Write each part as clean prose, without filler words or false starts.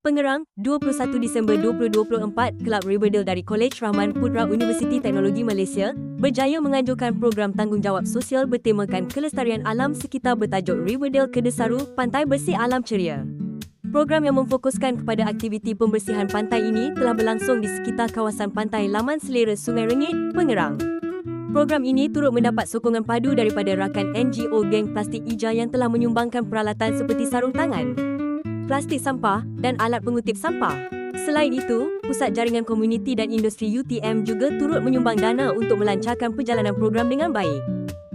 Pengerang, 21 Disember 2024, Kelab Riverdale dari Kolej Rahman Putra Universiti Teknologi Malaysia berjaya menganjurkan program tanggungjawab sosial bertemakan kelestarian alam sekitar bertajuk Riverdale Kedesaru, Pantai Bersih Alam Ceria. Program yang memfokuskan kepada aktiviti pembersihan pantai ini telah berlangsung di sekitar kawasan pantai Laman Selera Sungai Rengit, Pengerang. Program ini turut mendapat sokongan padu daripada rakan NGO Geng Plastik Ija yang telah menyumbangkan peralatan seperti sarung tangan, plastik sampah dan alat pengutip sampah. Selain itu, Pusat Jaringan Komuniti dan Industri UTM juga turut menyumbang dana untuk melancarkan perjalanan program dengan baik.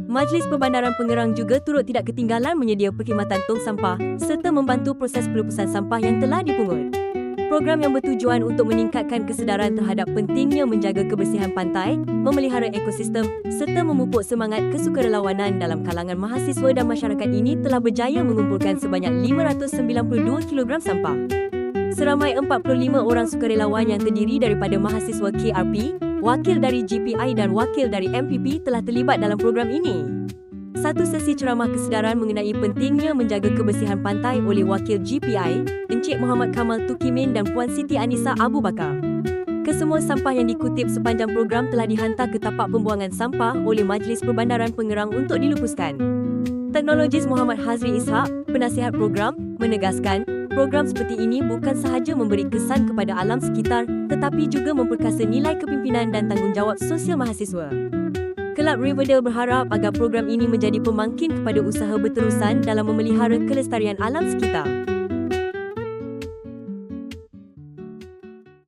Majlis Perbandaran Pengerang juga turut tidak ketinggalan menyedia perkhidmatan tong sampah serta membantu proses pelepasan sampah yang telah dipungut. Program yang bertujuan untuk meningkatkan kesedaran terhadap pentingnya menjaga kebersihan pantai, memelihara ekosistem serta memupuk semangat kesukarelawanan dalam kalangan mahasiswa dan masyarakat ini telah berjaya mengumpulkan sebanyak 592 kg sampah. Seramai 45 orang sukarelawan yang terdiri daripada mahasiswa KRP, wakil dari GPI dan wakil dari MPP telah terlibat dalam program ini. Satu sesi ceramah kesedaran mengenai pentingnya menjaga kebersihan pantai oleh wakil GPI, Encik Muhammad Kamal Tukimin dan Puan Siti Anisa Abu Bakar. Kesemua sampah yang dikutip sepanjang program telah dihantar ke tapak pembuangan sampah oleh Majlis Perbandaran Pengerang untuk dilupuskan. Teknologis Muhammad Hazri Ishak, penasihat program, menegaskan program seperti ini bukan sahaja memberi kesan kepada alam sekitar tetapi juga memperkasa nilai kepimpinan dan tanggungjawab sosial mahasiswa. Kelab Riverdale berharap agar program ini menjadi pemangkin kepada usaha berterusan dalam memelihara kelestarian alam sekitar.